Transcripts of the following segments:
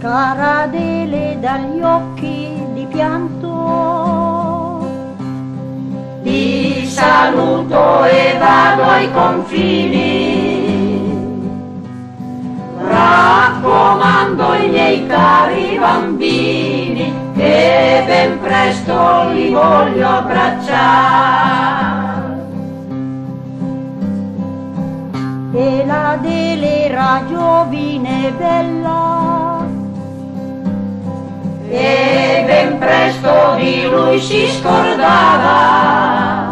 Cara Adele dagli occhi di pianto, ti saluto e vado ai confini, raccomando i miei cari bambini che ben presto li voglio abbracciare. E l'Adele era giovine e bella, e ben presto di lui si scordava,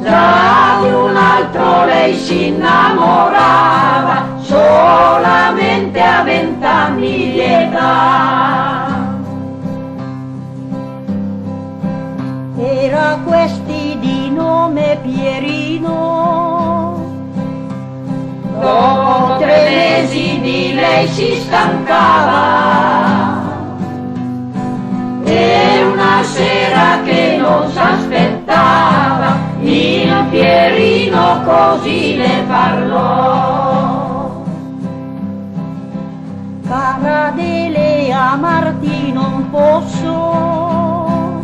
già di un altro lei si innamorava, solamente a 20 anni di età. Era questi di nome Pierino, dopo 3 mesi di lei si stancava, e una sera che non s'aspettava, il Pierino così le parlò. cara Adele, amarti non posso,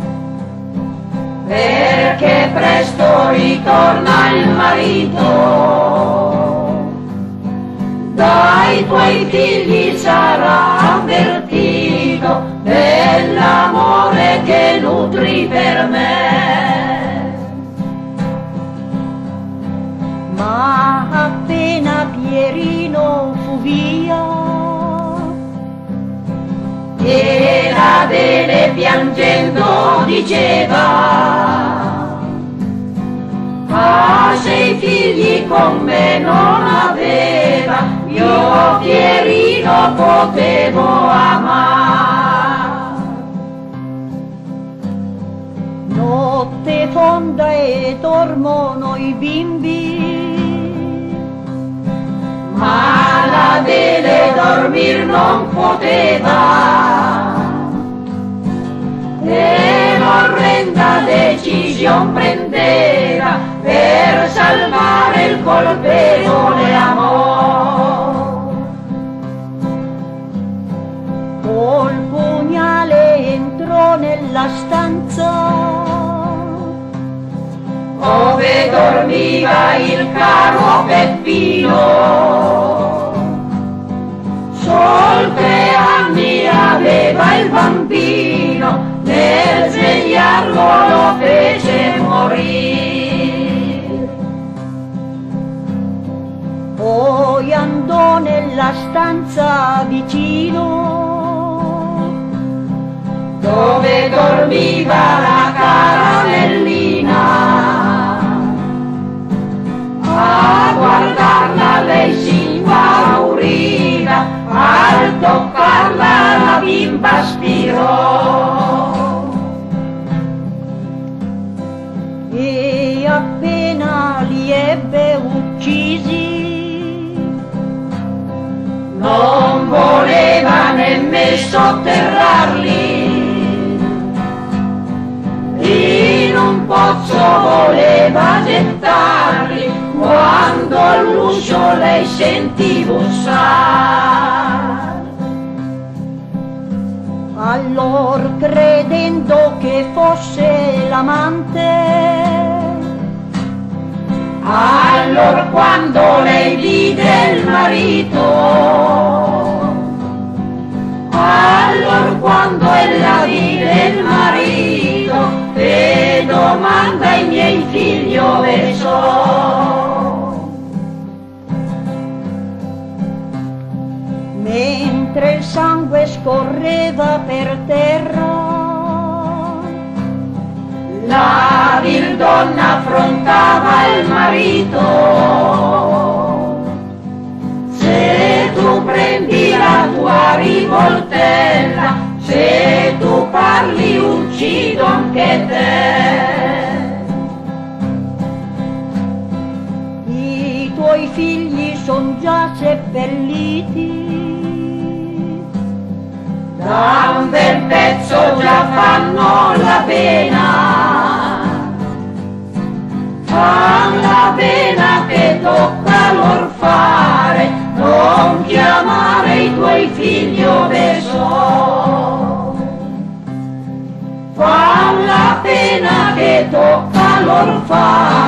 perché presto ritorna il marito, dai tuoi figli sarà avvertito dell'amore che nutri per me. ma appena Pierino fu via, E l'Adele piangendo diceva, ah, se i figli con me non aveva, io Pierino potevo amare. notte fonda e dormono i bimbi, Ma l'Adele dormir non poteva, e l'orrenda decisione prendeva per salvare il colpevole amor. col pugnale entrò nella stanza, dove dormiva il caro Peppino. Sol 3 anni aveva il bambino, nel svegliarlo lo fece morire. poi andò nella stanza vicino, dove dormiva la cara Nellina. A guardarla lei si impauriva, al toccarla la bimba spirò. e appena li ebbe uccisi, Non voleva nemmeno sotterrarli, in un pozzo voleva gettarli, quando all'uscio lei sentì bussare. allor credendo che fosse l'amante, Allor quando lei vide il marito, allor quando ella vide il marito, e domanda ai miei figli ove sono. mentre il sangue scorreva per terra, La vil donna affrontava il marito, se tu prendi la tua rivoltella, se tu parli uccido anche te. i tuoi figli son già seppelliti, Da un bel pezzo già fanno la pena, fan la pena che tocca lor fare, non chiamare i tuoi figli l'amor fa.